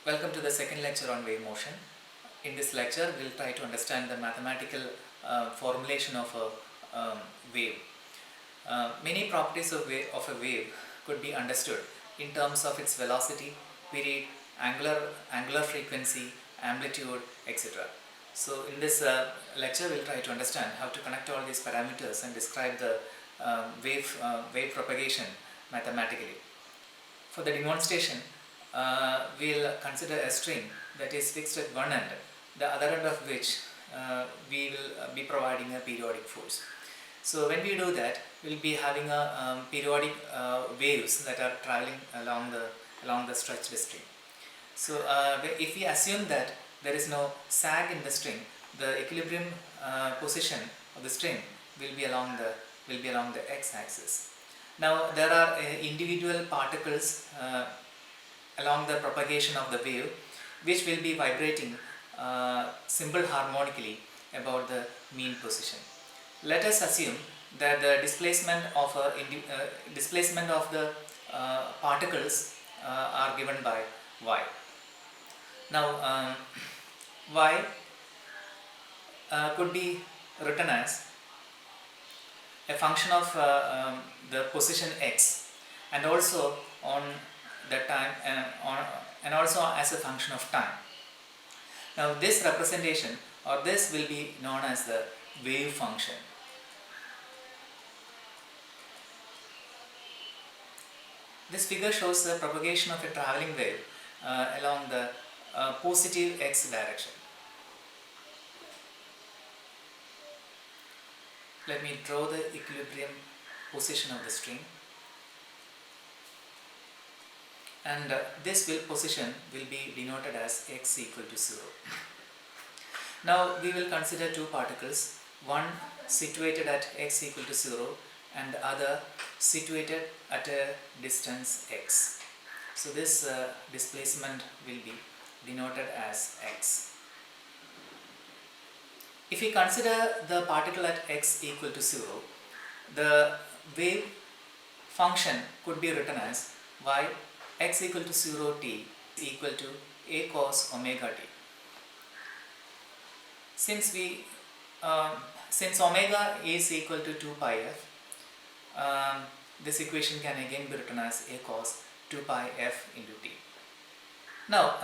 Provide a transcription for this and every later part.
Welcome to the second lecture on wave motion. In this lecture, we'll try to understand the mathematical formulation of a wave. Many properties of a wave could be understood in terms of its velocity, period, angular frequency, amplitude, etc. So in this lecture, we'll try to understand how to connect all these parameters and describe the wave propagation mathematically. For the demonstration, we'll consider a string that is fixed at one end, the other end of which we will be providing a periodic force. So when we do that, we'll be having a periodic waves that are traveling along the stretched string. So if we assume that there is no sag in the string, the equilibrium position of the string will be along the x-axis. Now there are individual particles along the propagation of the wave which will be vibrating symbol harmonically about the mean position. Let us assume that the displacement of the particles are given by y. Now y could be written as a function of the position x, and also on the time and also as a function of time. Now this representation, or this, will be known as the wave function. This figure shows the propagation of a traveling wave along the positive x direction. Let me draw the equilibrium position of the string, and this position will be denoted as x equal to 0. Now we will consider two particles, one situated at x equal to 0 and the other situated at a distance x. So this displacement will be denoted as x. If we consider the particle at x equal to 0, the wave function could be written as y x equal to 0 t is equal to a cos omega t. Since omega is equal to 2 pi f, this equation can again be written as a cos 2 pi f into t. Now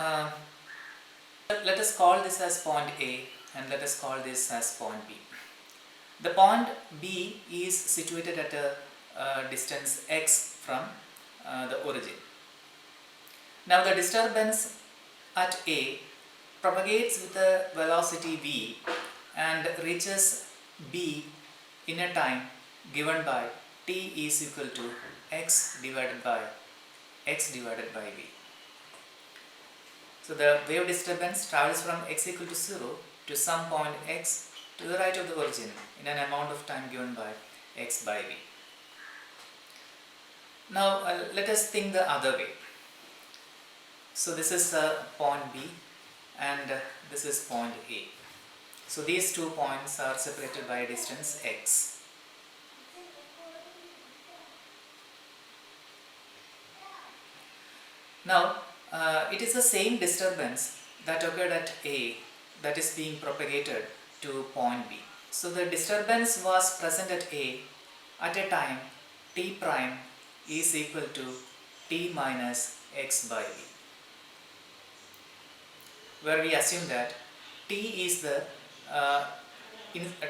let us call this as point A and let us call this as point B. The point B is situated at a distance x from the origin. Now the disturbance at A propagates with a velocity v and reaches B in a time given by t is equal to x divided by v. So the wave disturbance travels from x equal to 0 to some point x to the right of the origin in an amount of time given by x by v. Now let us think the other way. So this is point B and this is point A. So these 2 points are separated by a distance x. Now it is the same disturbance that occurred at A that is being propagated to point B. So the disturbance was present at A at a time t prime is equal to t minus x by v, where we assume that t is the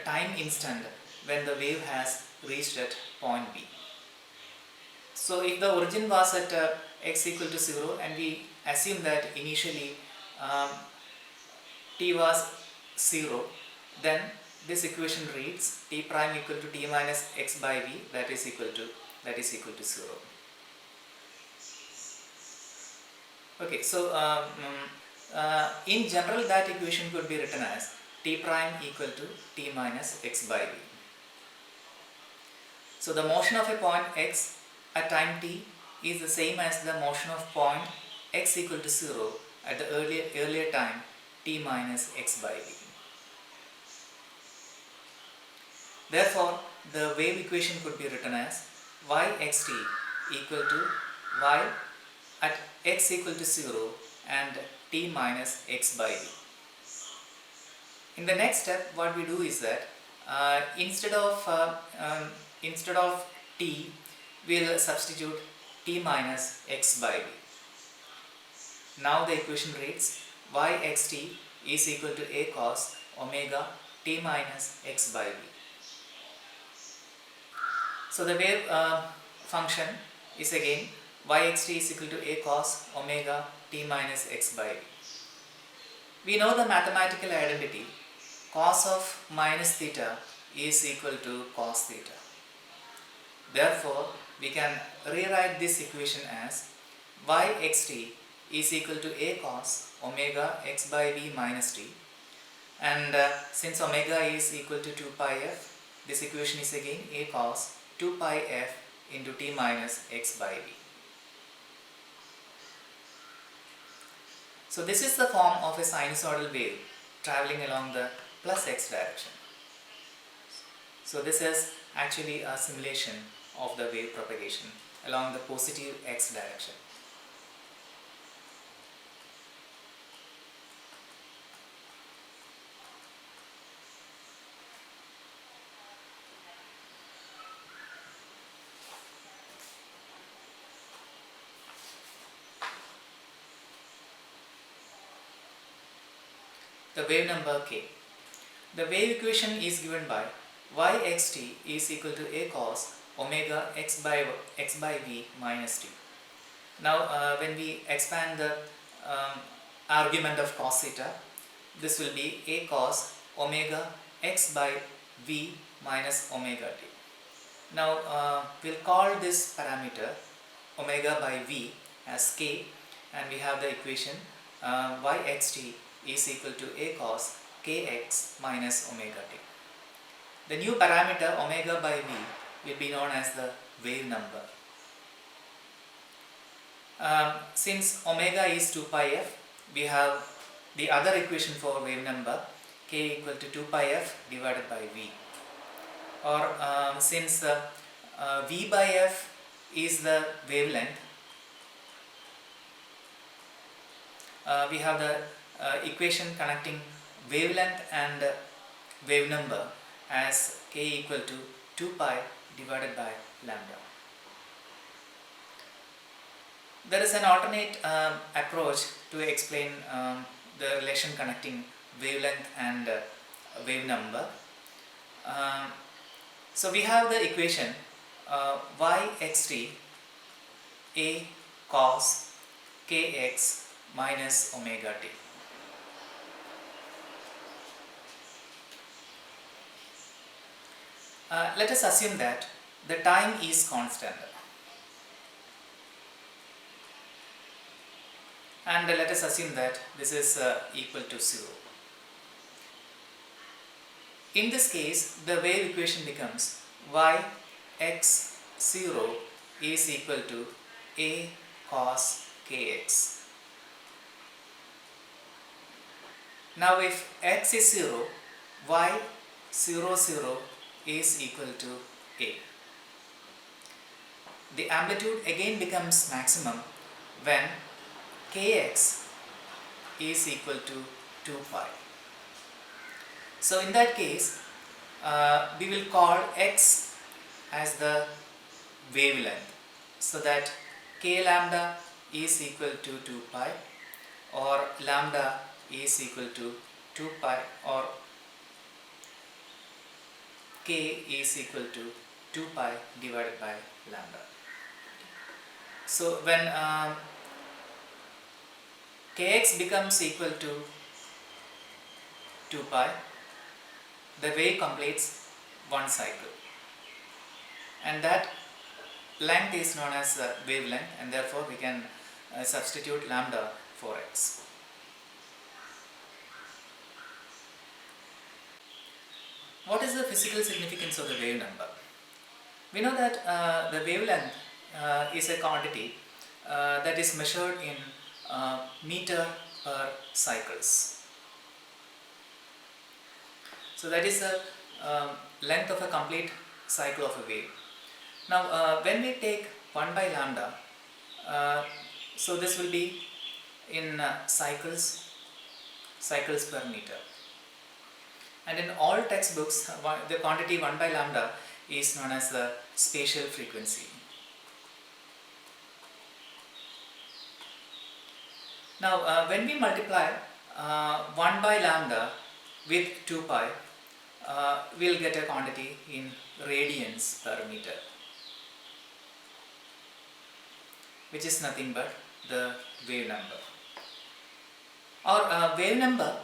time instant when the wave has reached at point B. So if the origin was at x equal to 0 and we assume that initially t was 0, then this equation reads t prime equal to t minus x by v, that is equal to 0. Okay, so in general that equation could be written as t prime equal to t minus x by v. So the motion of a point x at time t is the same as the motion of point x equal to 0 at the earlier time t minus x by v. Therefore, the wave equation could be written as yxt equal to y at x equal to 0 and t minus x by v. In the next step, what we do is that instead of t, we'll substitute t minus x by v. Now the equation reads yxt is equal to a cos omega t minus x by v. So the wave function is again yxt is equal to a cos omega t minus x by v. We know the mathematical identity cos of minus theta is equal to cos theta. Therefore, we can rewrite this equation as yxt is equal to a cos omega x by v minus t, and since omega is equal to 2 pi f, this equation is again a cos 2 pi f into t minus x by v. So this is the form of a sinusoidal wave traveling along the plus x direction. So this is actually a simulation of the wave propagation along the positive x direction. The wave number k. The wave equation is given by yxt is equal to a cos omega x by v minus t. Now when we expand the argument of cos theta, this will be a cos omega x by v minus omega t. Now we'll call this parameter omega by v as k, and we have the equation yxt is equal to a cos kx minus omega t. The new parameter omega by v will be known as the wave number. Since omega is 2 pi f, we have the other equation for wave number k equal to 2 pi f divided by v. Or since v by f is the wavelength, we have the equation connecting wavelength and wave number as k equal to 2 pi divided by lambda. There is an alternate approach to explain the relation connecting wavelength and wave number. So we have the equation yxt a cos kx minus omega t. Let us assume that the time is constant, and let us assume that this is equal to 0. In this case, the wave equation becomes yx0 is equal to a cos kx. Now if x is 0, y00 is equal to a. The amplitude again becomes maximum when kx is equal to 2 pi. So in that case, we will call x as the wavelength, so that k lambda is equal to 2 pi, or lambda is equal to 2 pi, or k is equal to 2 pi divided by lambda. So when kx becomes equal to 2 pi, the wave completes one cycle, and that length is known as wavelength, and therefore we can substitute lambda for x. What is the physical significance of the wave number? We know that the wavelength is a quantity that is measured in meter per cycles. So that is the length of a complete cycle of a wave. Now when we take 1 by lambda, so this will be in cycles per meter. And in all textbooks, the quantity 1 by lambda is known as the spatial frequency. Now, when we multiply 1 by lambda with 2 pi, we'll get a quantity in radians per meter, which is nothing but the wave number. Our wave number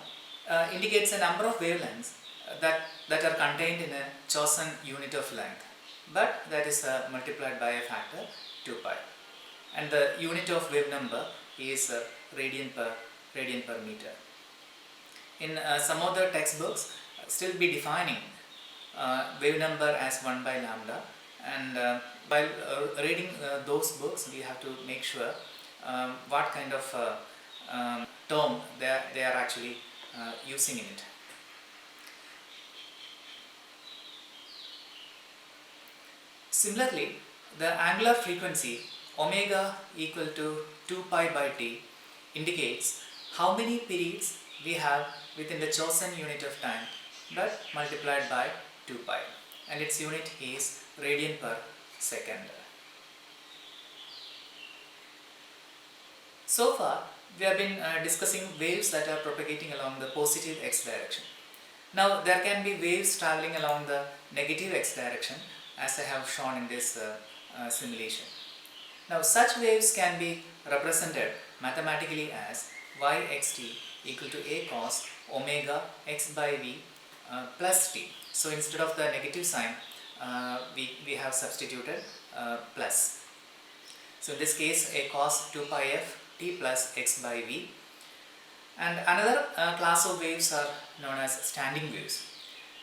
indicates a number of wavelengths that are contained in a chosen unit of length, but that is multiplied by a factor 2 pi, and the unit of wave number is radian per meter. In some of the textbooks still be defining wave number as 1 by lambda, and while reading those books we have to make sure what kind of term they are actually using in it. Similarly, the angular frequency omega equal to 2 pi by t indicates how many periods we have within the chosen unit of time, but multiplied by 2 pi, and its unit is radian per second. So far we have been discussing waves that are propagating along the positive x direction. Now there can be waves traveling along the negative x direction, as I have shown in this simulation. Now such waves can be represented mathematically as yxt equal to a cos omega x by v plus t. So instead of the negative sign, we have substituted plus. So in this case, a cos 2 pi f t plus x by v. And another class of waves are known as standing waves.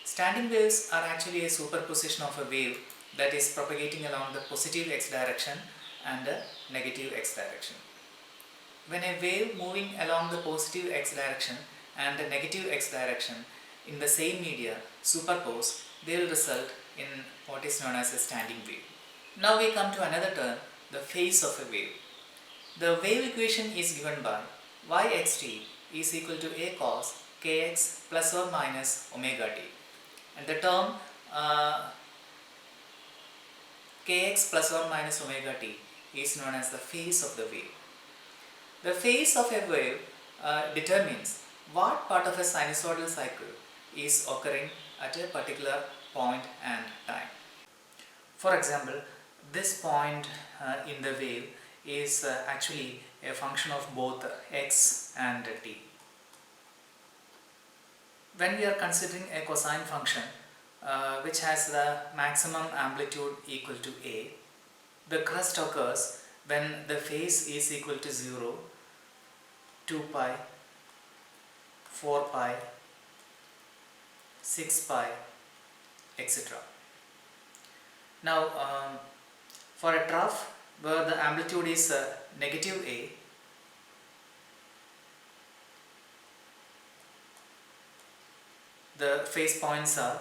Standing waves are actually a superposition of a wave that is propagating along the positive x direction and the negative x direction. When a wave moving along the positive x direction and the negative x direction in the same media superpose, they will result in what is known as a standing wave. Now we come to another term, the phase of a wave. The wave equation is given by yxt is equal to a cos kx plus or minus omega t, and the term kx plus or minus omega t is known as the phase of the wave. The phase of a wave determines what part of a sinusoidal cycle is occurring at a particular point and time. For example, this point in the wave is actually a function of both x and t. When we are considering a cosine function which has the maximum amplitude equal to a, the crest occurs when the phase is equal to 0, 2 pi, 4 pi, 6 pi, etc. Now for a trough where the amplitude is negative a, the phase points are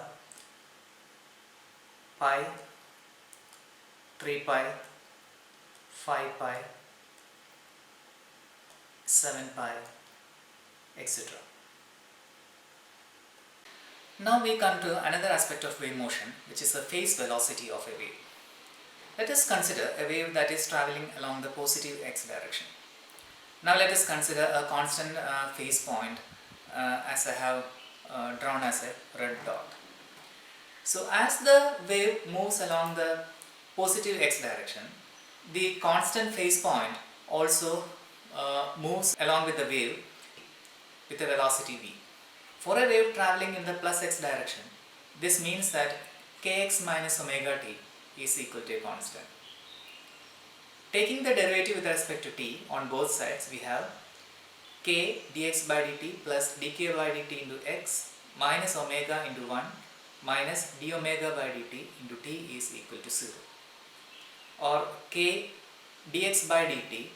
pi, 3 pi, 5 pi, 7 pi, etc. Now we come to another aspect of wave motion, which is the phase velocity of a wave. Let us consider a wave that is traveling along the positive x direction. Now let us consider a constant phase point as I have drawn as a red dot. So as the wave moves along the positive x direction, the constant phase point also moves along with the wave with a velocity v. For a wave traveling in the plus x direction, this means that kx minus omega t is equal to a constant. Taking the derivative with respect to t on both sides, we have k dx by dt plus dk by dt into x minus omega into 1 minus d omega by dt into t is equal to 0. Or k dx by dt,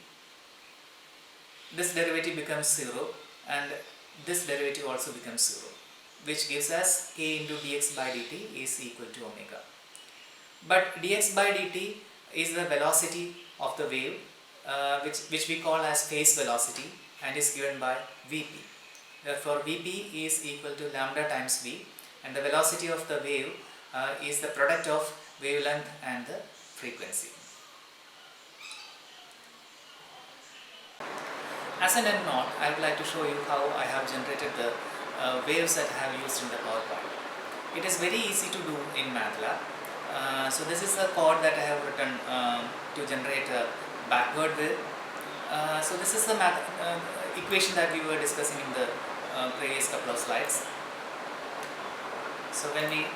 this derivative becomes 0 and this derivative also becomes 0, which gives us k into dx by dt is equal to omega. But dx by dt is the velocity of the wave which we call as phase velocity, and is given by Vp. Therefore, Vp is equal to lambda times V, and the velocity of the wave is the product of wavelength and the frequency. As an end note, I would like to show you how I have generated the waves that I have used in the PowerPoint. It is very easy to do in MATLAB. So this is a code that I have written to generate a backward wave. So this is the equation that we were discussing in the previous couple of slides. So when we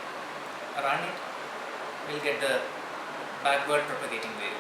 run it, we'll get the backward propagating wave.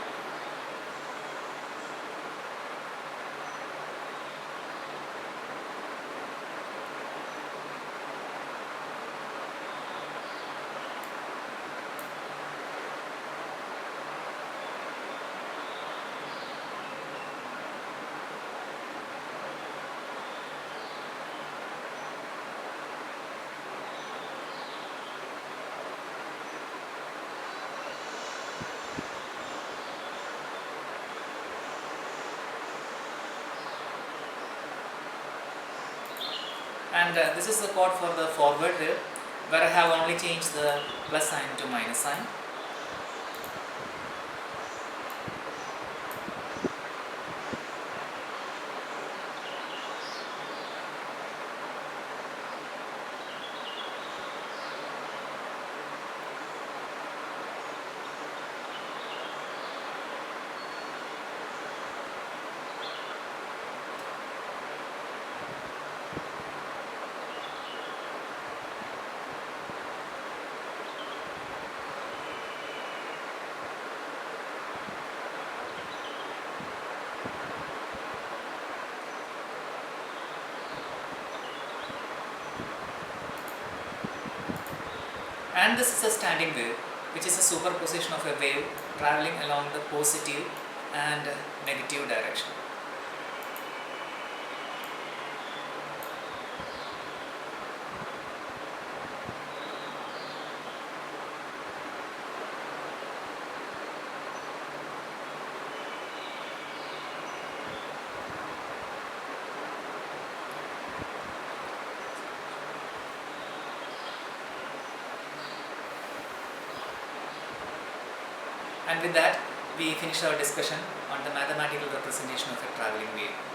And this is the code for the forward wave, where I have only changed the plus sign to minus sign. And this is a standing wave, which is a superposition of a wave traveling along the positive and negative direction. And with that, we finish our discussion on the mathematical representation of a traveling wave.